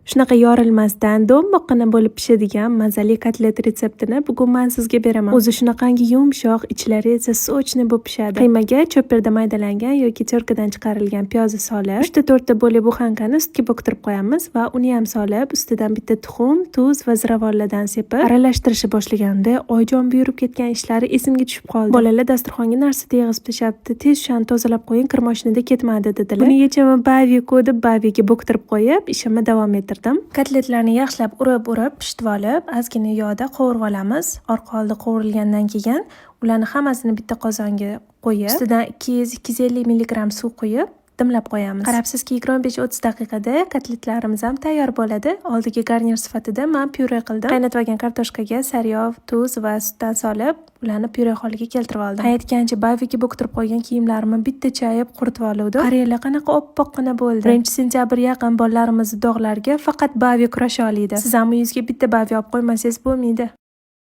Shunaqa yorilmasdan do'mboqqina bo'lib pishadigan mazali kotlet retseptini bugun men sizga beraman. O'zi shunaqangi yumshoq, ichlari esa sochniy bo'lib pishadi. Qiymaga cho'pirda maydalangan yoki terkadan chiqarilgan piyozni solib, 3-4 ta bo'lib buxankani sutga bo'ktirib qo'yamiz va uni ham solib, ustidan bitta tuxum, tuz va ziravorlardan sepib aralashtirishni boshlaganda oyijon buyurib ketgan ishlari esimga tushib qoldi. Bolalar dasturxonga narsada yig'ib tashlabdi. Tez shani tozalab qo'ying, kir mashinada ketmadi dedilar. Buni yechimi baviko deb baviga bo'ktirib qo'yib, ishimni davom ettirdim. Kotletlarni yaxshilab urib pishitib olib, ozgina yog'da qovurib olamiz. Orqa oldi qovurilgandan keyin ularni hammasini bitta qozonga qo'yib, ustidan 200-250 mg suv qo'yib dimlab qo'yamiz. Qarabsizki, 25-30 daqiqada kotletlarimiz ham tayyor bo'ladi. Oldiga garnir sifatida men pyure qildim. Qaynatib olgan kartoshkaga sariyog', tuz va sutdan solib, ularni pyure holiga keltirib oldim. Aytgancha baviga bo'ktirib qo'ygan kiyimlarimni bitta chayib quritib oldim. Qaranglar, qanaqa oppoqqina bo'ldi. 1-sentyabr yaqin bolalarimiz dog'larga faqat bavi kurasha oladi. Siz ham uyingizga bitta bavi olib qo'ymasangiz bo'lmaydi.